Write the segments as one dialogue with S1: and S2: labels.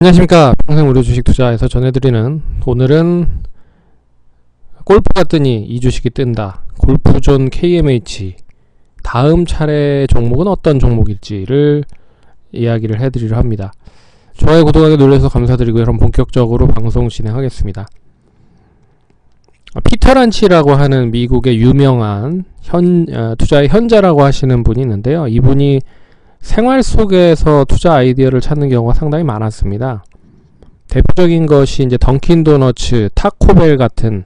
S1: 안녕하십니까. 평생무료 주식투자에서 전해드리는, 오늘은 골프가 뜨니 이 주식이 뜬다, 골프존 KMH 다음 차례 종목은 어떤 종목일지를 이야기를 해드리려 합니다. 좋아요, 구독하기 눌러서 감사드리고요. 그럼 본격적으로 방송 진행하겠습니다. 피터 란치라고 하는 미국의 유명한 투자의 현자라고 하시는 분이 있는데요. 이분이 생활 속에서 투자 아이디어를 찾는 경우가 상당히 많았습니다. 대표적인 것이 이제 던킨 도너츠, 타코벨 같은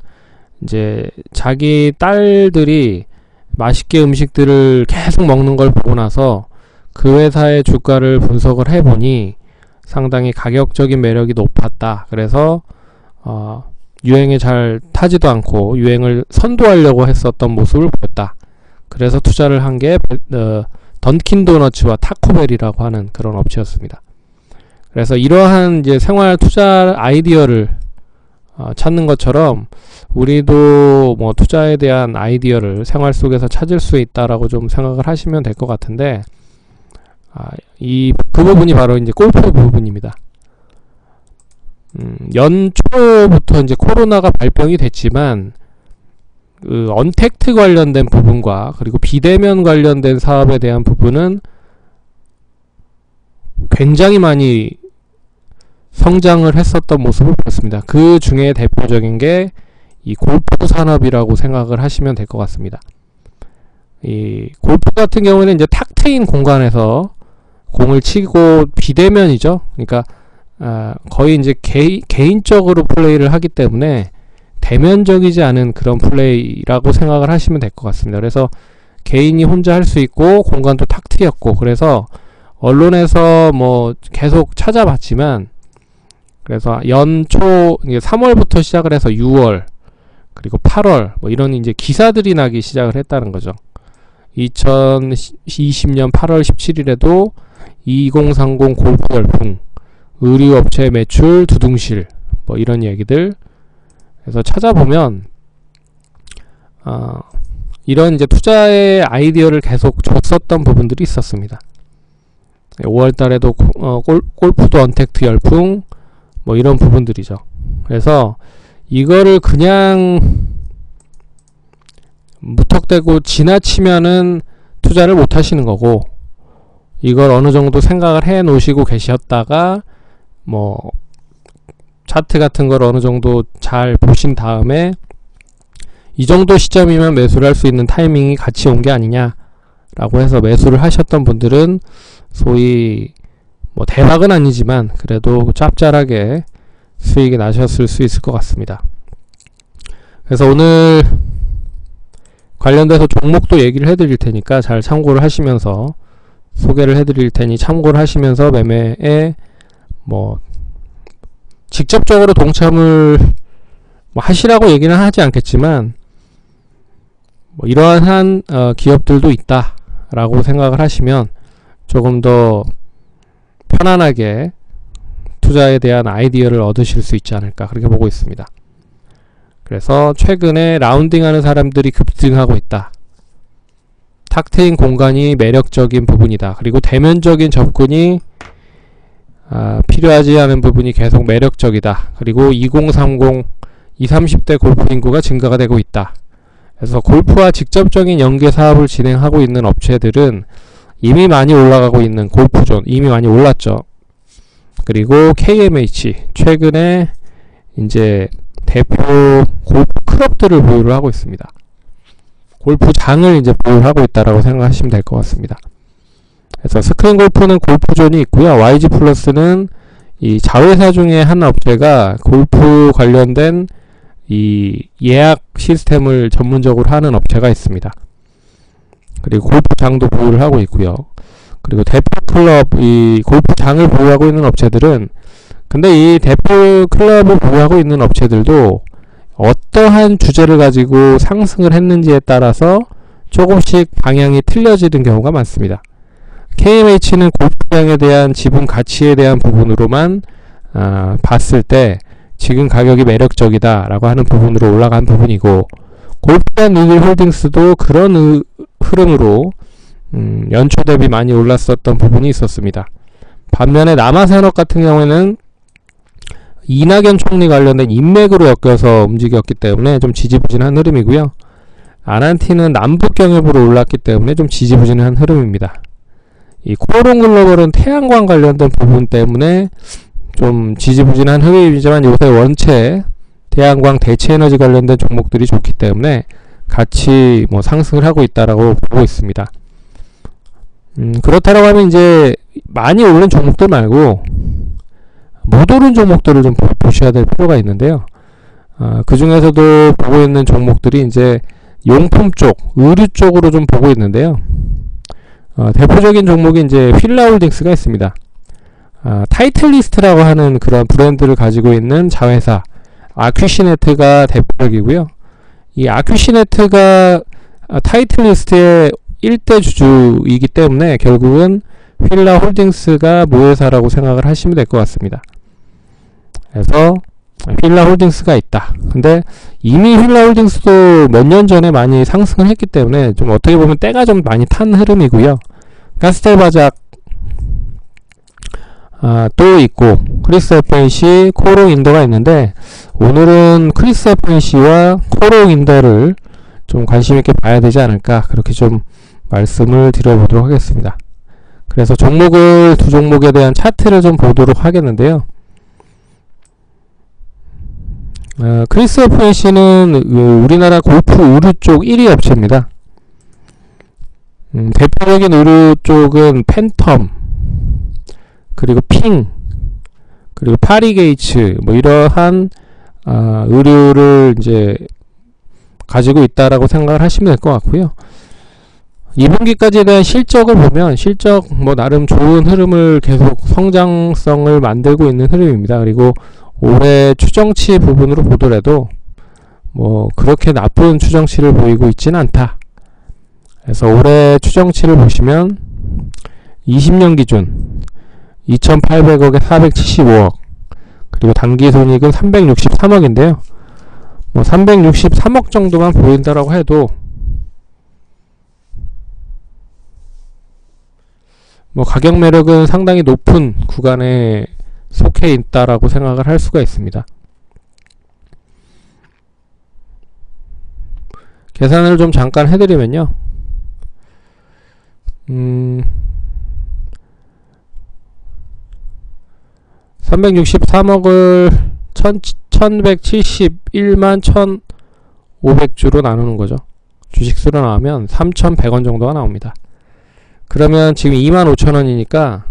S1: 이제 자기 딸들이 맛있게 음식들을 계속 먹는 걸 보고 나서 그 회사의 주가를 분석을 해보니 상당히 가격적인 매력이 높았다. 그래서 유행에 잘 타지도 않고 유행을 선도하려고 했었던 모습을 보였다. 그래서 투자를 한 게 던킨 도너츠와 타코벨이라고 하는 그런 업체였습니다. 그래서 이러한 이제 생활 투자 아이디어를 찾는 것처럼 우리도 뭐 투자에 대한 아이디어를 생활 속에서 찾을 수 있다라고 좀 생각을 하시면 될 것 같은데, 그 부분이 바로 이제 골프 부분입니다. 연초부터 이제 코로나가 발병이 됐지만 언택트 관련된 부분과 그리고 비대면 관련된 사업에 대한 부분은 굉장히 많이 성장을 했었던 모습을 보였습니다. 그 중에 대표적인 게 이 골프 산업이라고 생각을 하시면 될 것 같습니다. 이 골프 같은 경우에는 이제 탁 트인 공간에서 공을 치고 비대면이죠. 그러니까 거의 이제 개인적으로 플레이를 하기 때문에 대면적이지 않은 그런 플레이라고 생각을 하시면 될 것 같습니다. 그래서 개인이 혼자 할 수 있고 공간도 탁 트였고, 그래서 언론에서 뭐 계속 찾아봤지만, 그래서 연초 3월부터 시작을 해서 6월 그리고 8월 뭐 이런 이제 기사들이 나기 시작을 했다는 거죠. 2020년 8월 17일에도 2030 골프 열풍, 의류업체 매출 두둥실, 뭐 이런 얘기들. 그래서 찾아보면 이런 이제 투자의 아이디어를 계속 줬었던 부분들이 있었습니다. 5월달에도 골프도 언택트 열풍, 뭐 이런 부분들이죠. 그래서 이거를 그냥 무턱대고 지나치면은 투자를 못 하시는 거고, 이걸 어느 정도 생각을 해 놓으시고 계셨다가 뭐 차트 같은 걸 어느 정도 잘 보신 다음에 이 정도 시점이면 매수를 할 수 있는 타이밍이 같이 온 게 아니냐 라고 해서 매수를 하셨던 분들은 소위 뭐 대박은 아니지만 그래도 짭짤하게 수익이 나셨을 수 있을 것 같습니다. 그래서 오늘 관련돼서 종목도 얘기를 해드릴 테니까 잘 참고를 하시면서, 소개를 해드릴 테니 참고를 하시면서 매매에 뭐 직접적으로 동참을 뭐 하시라고 얘기는 하지 않겠지만 뭐 이러한 기업들도 있다 라고 생각을 하시면 조금 더 편안하게 투자에 대한 아이디어를 얻으실 수 있지 않을까, 그렇게 보고 있습니다. 그래서 최근에 라운딩하는 사람들이 급등하고 있다. 탁 트인 공간이 매력적인 부분이다. 그리고 대면적인 접근이 필요하지 않은 부분이 계속 매력적이다. 그리고 2030, 20, 30대 골프 인구가 증가가 되고 있다. 그래서 골프와 직접적인 연계 사업을 진행하고 있는 업체들은 이미 많이 올라가고 있는 골프존, 이미 많이 올랐죠. 그리고 KMH, 최근에 이제 대표 골프 클럽들을 보유를 하고 있습니다. 골프장을 이제 보유를 하고 있다라고 생각하시면 될 것 같습니다. 그래서 스크린 골프는 골프존이 있고요. YG 플러스는 이 자회사 중에 한 업체가 골프 관련된 이 예약 시스템을 전문적으로 하는 업체가 있습니다. 그리고 골프장도 보유를 하고 있고요. 그리고 대표 클럽, 이 골프장을 보유하고 있는 업체들은, 근데 이 대표 클럽을 보유하고 있는 업체들도 어떠한 주제를 가지고 상승을 했는지에 따라서 조금씩 방향이 틀려지는 경우가 많습니다. KMH는 골프장에 대한 지분 가치에 대한 부분으로만 봤을 때 지금 가격이 매력적이다 라고 하는 부분으로 올라간 부분이고, 골프장 리글 홀딩스도 그런 흐름으로 연초 대비 많이 올랐었던 부분이 있었습니다. 반면에 남아산업 같은 경우에는 이낙연 총리 관련된 인맥으로 엮여서 움직였기 때문에 좀 지지부진한 흐름이고요. 아난티는 남북 경협으로 올랐기 때문에 좀 지지부진한 흐름입니다. 이 코오롱 글로벌은 태양광 관련된 부분 때문에 좀 지지부진한 흐름이지만 요새 원체 태양광 대체에너지 관련된 종목들이 좋기 때문에 같이 뭐 상승을 하고 있다라고 보고 있습니다. 그렇다고 하면 이제 많이 오른 종목들 말고 못 오른 종목들을 좀 보셔야 될 필요가 있는데요. 그 중에서도 보고 있는 종목들이 이제 용품 쪽, 의류 쪽으로 좀 보고 있는데요. 대표적인 종목이 이제 휠라홀딩스가 있습니다. 타이틀리스트라고 하는 그런 브랜드를 가지고 있는 자회사 아큐시네트가 대표적이고요. 이 아큐시네트가 타이틀리스트의 1대 주주이기 때문에 결국은 휠라홀딩스가 모회사라고 생각을 하시면 될 것 같습니다. 그래서 휠라홀딩스가 있다. 근데 이미 휠라홀딩스도 몇 년 전에 많이 상승을 했기 때문에 좀 어떻게 보면 때가 좀 많이 탄 흐름이고요. 카스텔바작 또 있고 크리스 FNC, 코오롱 인더가 있는데 오늘은 크리스 FNC와 코오롱 인더를 좀 관심있게 봐야 되지 않을까 그렇게 좀 말씀을 드려보도록 하겠습니다. 그래서 종목을 두 종목에 대한 차트를 좀 보도록 하겠는데요. 크리스 FNC는 우리나라 골프 의류 쪽 1위 업체입니다. 대표적인 의류 쪽은 팬텀, 그리고 핑, 그리고 파리게이츠, 뭐 이러한 의류를 이제 가지고 있다라고 생각을 하시면 될 것 같고요. 2분기까지에 대한 실적을 보면 실적 뭐 나름 좋은 흐름을 계속 성장성을 만들고 있는 흐름입니다. 그리고 올해 추정치 부분으로 보더라도 뭐 그렇게 나쁜 추정치를 보이고 있지는 않다. 그래서 올해 추정치를 보시면 20년 기준 2,800억에 475억, 그리고 단기손익은 363억인데요. 뭐 363억 정도만 보인다라고 해도 뭐 가격 매력은 상당히 높은 구간에 속해 있다라고 생각을 할 수가 있습니다. 계산을 좀 잠깐 해드리면요. 363억을 1171만 1500주로 나누는 거죠. 주식수로 나오면 3100원 정도가 나옵니다. 그러면 지금 25,000원이니까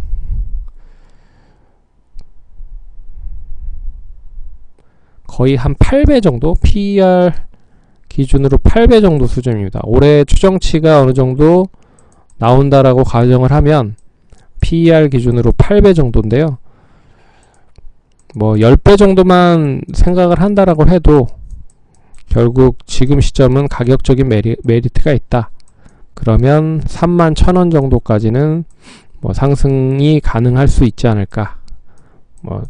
S1: 거의 한 8배 정도, PER 기준으로 8배 정도 수준입니다. 올해 추정치가 어느 정도 나온다라고 가정을 하면 PER 기준으로 8배 정도인데요. 뭐 10배 정도만 생각을 한다라고 해도 결국 지금 시점은 가격적인 메리트가 있다. 그러면 31,000원 정도까지는 뭐 상승이 가능할 수 있지 않을까. 뭐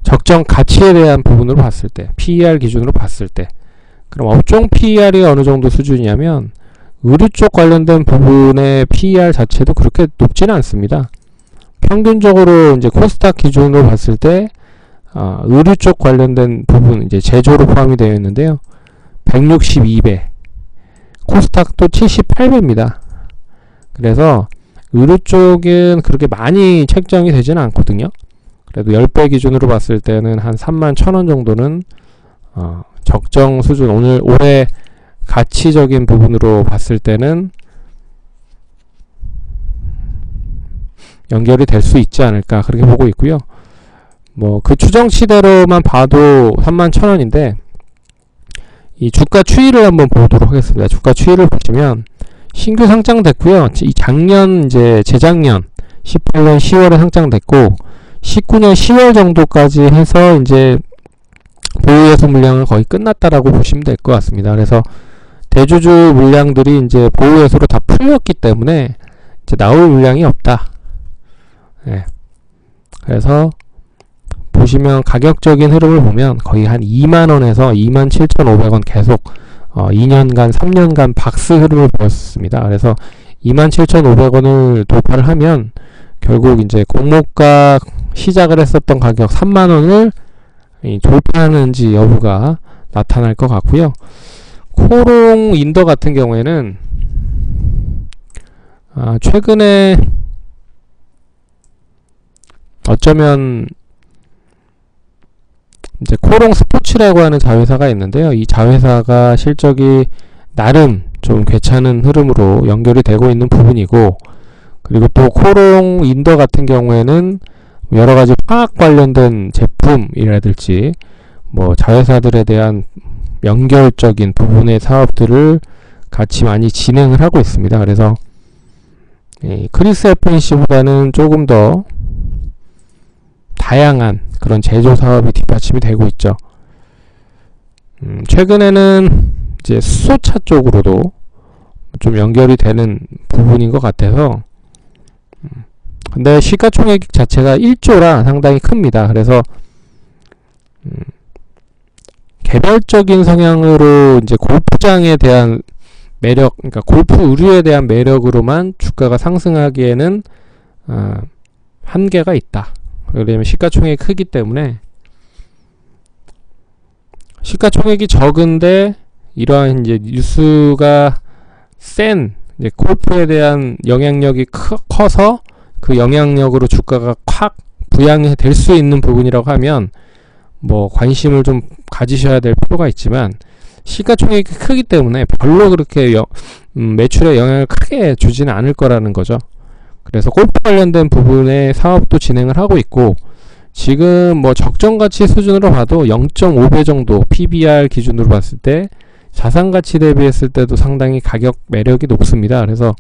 S1: 적정 가치에 대한 부분으로 봤을 때, PER 기준으로 봤을 때, 그럼 업종 PER이 어느 정도 수준이냐면 의류 쪽 관련된 부분의 PER 자체도 그렇게 높지는 않습니다. 평균적으로 이제 코스닥 기준으로 봤을 때 의류 쪽 관련된 부분, 이제 제조로 포함이 되어 있는데요. 162배, 코스닥도 78배입니다. 그래서 의류 쪽은 그렇게 많이 책정이 되지는 않거든요. 그래도 10배 기준으로 봤을 때는 한 31,000원 정도는 적정 수준, 올해 가치적인 부분으로 봤을 때는 연결이 될 수 있지 않을까 그렇게 보고 있고요. 뭐 그 추정치대로만 봐도 31,000원인데 이 주가 추이를 한번 보도록 하겠습니다. 주가 추이를 보시면 신규 상장됐고요. 이 작년 이제 재작년 18년 10월에 상장됐고 19년 10월 정도까지 해서 이제 보유예수 물량은 거의 끝났다라고 보시면 될 것 같습니다. 그래서 대주주 물량들이 이제 보유예수로 다 풀렸기 때문에 이제 나올 물량이 없다. 네. 그래서 보시면 가격적인 흐름을 보면 거의 한 2만원에서 27,500원 계속 2년간 3년간 박스 흐름을 보였습니다. 그래서 27,500원을 돌파를 하면 결국 이제 공모가 시작을 했었던 가격 3만원을 돌파하는지 여부가 나타날 것 같고요. 코롱 인더 같은 경우에는 최근에 어쩌면 이제 코롱 스포츠라고 하는 자회사가 있는데요. 이 자회사가 실적이 나름 좀 괜찮은 흐름으로 연결이 되고 있는 부분이고, 그리고 또 코롱 인더 같은 경우에는 여러가지 화학 관련된 제품이라든지 뭐 자회사들에 대한 연결적인 부분의 사업들을 같이 많이 진행을 하고 있습니다. 그래서 크리스 FNC보다는 조금 더 다양한 그런 제조 사업이 뒷받침이 되고 있죠. 최근에는 이제 수소차 쪽으로도 좀 연결이 되는 부분인 것 같아서, 근데 시가총액 자체가 1조라 상당히 큽니다. 그래서 개별적인 성향으로 이제 골프장에 대한 매력, 그러니까 골프 의류에 대한 매력으로만 주가가 상승하기에는 한계가 있다. 왜냐면 시가총액이 크기 때문에, 시가총액이 적은데 이러한 이제 뉴스가 센 이제 골프에 대한 영향력이 커서 그 영향력으로 주가가 확 부양이 될 수 있는 부분이라고 하면 뭐 관심을 좀 가지셔야 될 필요가 있지만, 시가총액이 크기 때문에 별로 그렇게 매출에 영향을 크게 주지는 않을 거라는 거죠. 그래서 골프 관련된 부분의 사업도 진행을 하고 있고, 지금 뭐 적정가치 수준으로 봐도 0.5배 정도 PBR 기준으로 봤을 때 자산가치 대비했을 때도 상당히 가격 매력이 높습니다. 그래서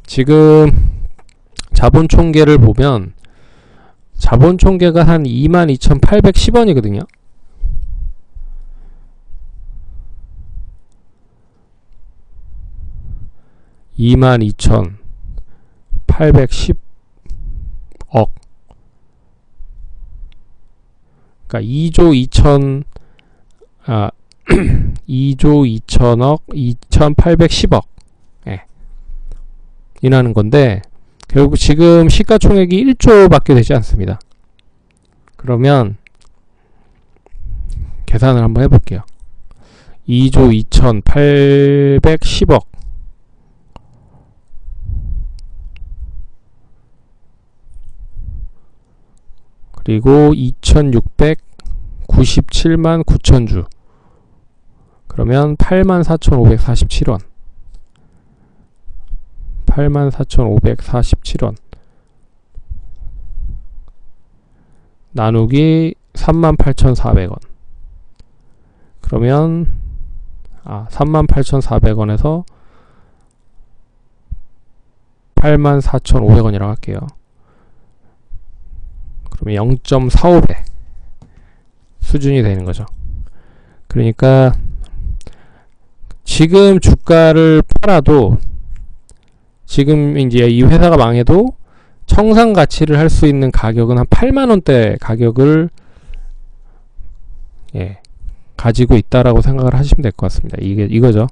S1: 지금 자본총계를 보면 자본총계가 한 22,810원이거든요. (22,810억) 그러니까 2조 2천억 2,810억 이라는 건데, 결국 지금 시가총액이 1조 밖에 되지 않습니다. 그러면 계산을 한번 해볼게요. 2조 2,810억 그리고 2,697만 9천주, 그러면 84,547원 84,547원 나누기 38,400원, 그러면 38,400원에서 84,500원이라고 할게요. 그러면 0.45배 수준이 되는 거죠. 그러니까 지금 주가를 팔아도, 지금 이제 이 회사가 망해도 청산 가치를 할 수 있는 가격은 한 8만원대 가격을 가지고 있다라고 생각을 하시면 될 것 같습니다. 이거죠.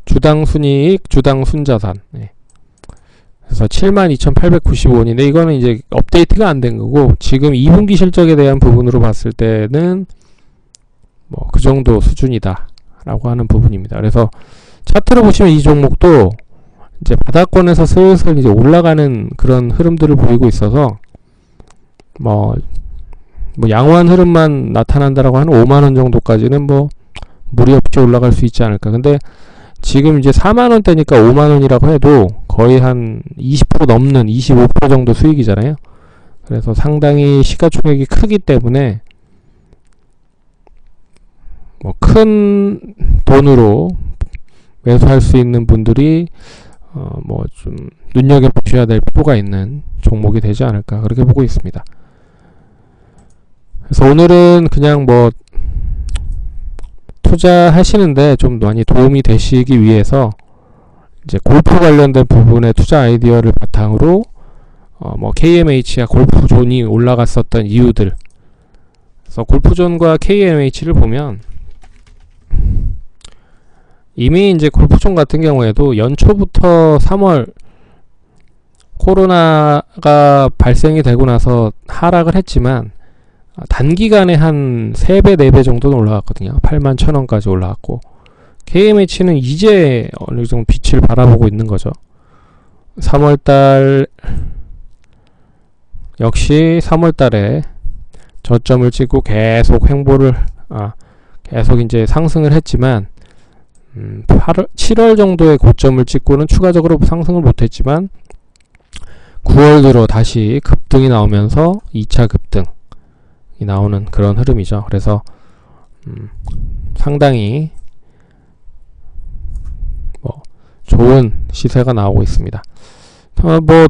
S1: 주당 순이익, 주당 순자산. 그래서 72,895원인데 이거는 이제 업데이트가 안 된 거고, 지금 2분기 실적에 대한 부분으로 봤을 때는 뭐 그 정도 수준이다 라고 하는 부분입니다. 그래서 차트로 보시면 이 종목도 이제 바닥권에서 슬슬 이제 올라가는 그런 흐름들을 보이고 있어서 뭐 양호한 흐름만 나타난다라고 하는 5만원 정도까지는 뭐 무리 없이 올라갈 수 있지 않을까. 근데 지금 이제 4만원대니까 5만원이라고 해도 거의 한 20% 넘는 25% 정도 수익이잖아요. 그래서 상당히 시가총액이 크기 때문에 뭐 큰 돈으로 매수할 수 있는 분들이 뭐 좀 눈여겨보셔야 될 필요가 있는 종목이 되지 않을까, 그렇게 보고 있습니다. 그래서 오늘은 그냥 뭐 투자하시는데 좀 많이 도움이 되시기 위해서 이제 골프 관련된 부분의 투자 아이디어를 바탕으로 뭐 KMH와 골프존이 올라갔었던 이유들, 그래서 골프존과 KMH를 보면 이미 이제 골프존 같은 경우에도 연초부터 3월 코로나가 발생이 되고 나서 하락을 했지만 단기간에 한 3배, 4배 정도는 올라갔거든요. 81,000원까지 올라갔고, KMH는 이제 어느 정도 빛을 바라보고 있는 거죠. 3월달 역시 3월달에 저점을 찍고 계속 계속 이제 상승을 했지만 7월 정도의 고점을 찍고는 추가적으로 상승을 못했지만 9월 들어 다시 급등이 나오면서 2차 급등이 나오는 그런 흐름이죠. 그래서 상당히 좋은 시세가 나오고 있습니다.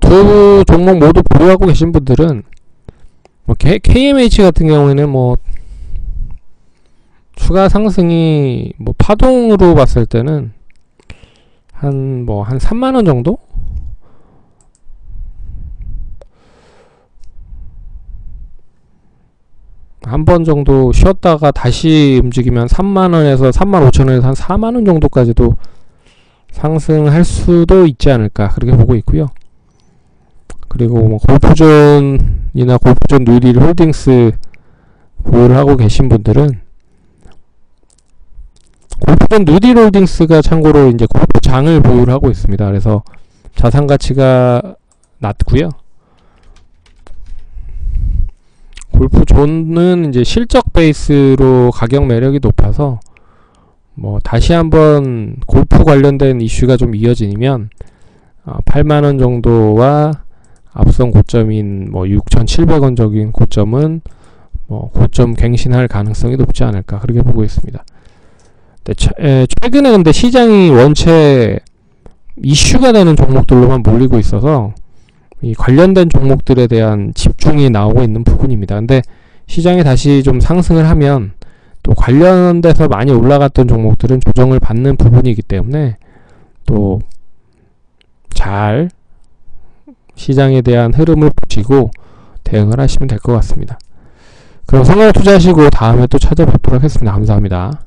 S1: 두 종목 모두 보유하고 계신 분들은 KMH 같은 경우에는 추가 상승이 파동으로 봤을 때는 한 3만원 정도? 한 번 정도 쉬었다가 다시 움직이면 3만원에서 35,000원에서 한 4만원 정도까지도 상승할 수도 있지 않을까, 그렇게 보고 있고요. 그리고 골프존이나 골프존 뉴딜 홀딩스 보유를 하고 계신 분들은, 골프존 뉴딜 홀딩스가 참고로 이제 골프장을 보유를 하고 있습니다. 그래서 자산 가치가 낮고요. 골프존은 이제 실적 베이스로 가격 매력이 높아서 다시 한번 골프 관련된 이슈가 좀 이어지면 8만원 정도와 앞선 고점인 6,700원 적인 고점은 고점 갱신할 가능성이 높지 않을까, 그렇게 보고 있습니다. 최근에 근데 시장이 원체 이슈가 되는 종목들로만 몰리고 있어서 이 관련된 종목들에 대한 집중이 나오고 있는 부분입니다. 근데 시장이 다시 좀 상승을 하면 또 관련돼서 많이 올라갔던 종목들은 조정을 받는 부분이기 때문에 또 잘 시장에 대한 흐름을 보시고 대응을 하시면 될 것 같습니다. 그럼 성공에 투자하시고 다음에 또 찾아뵙도록 하겠습니다. 감사합니다.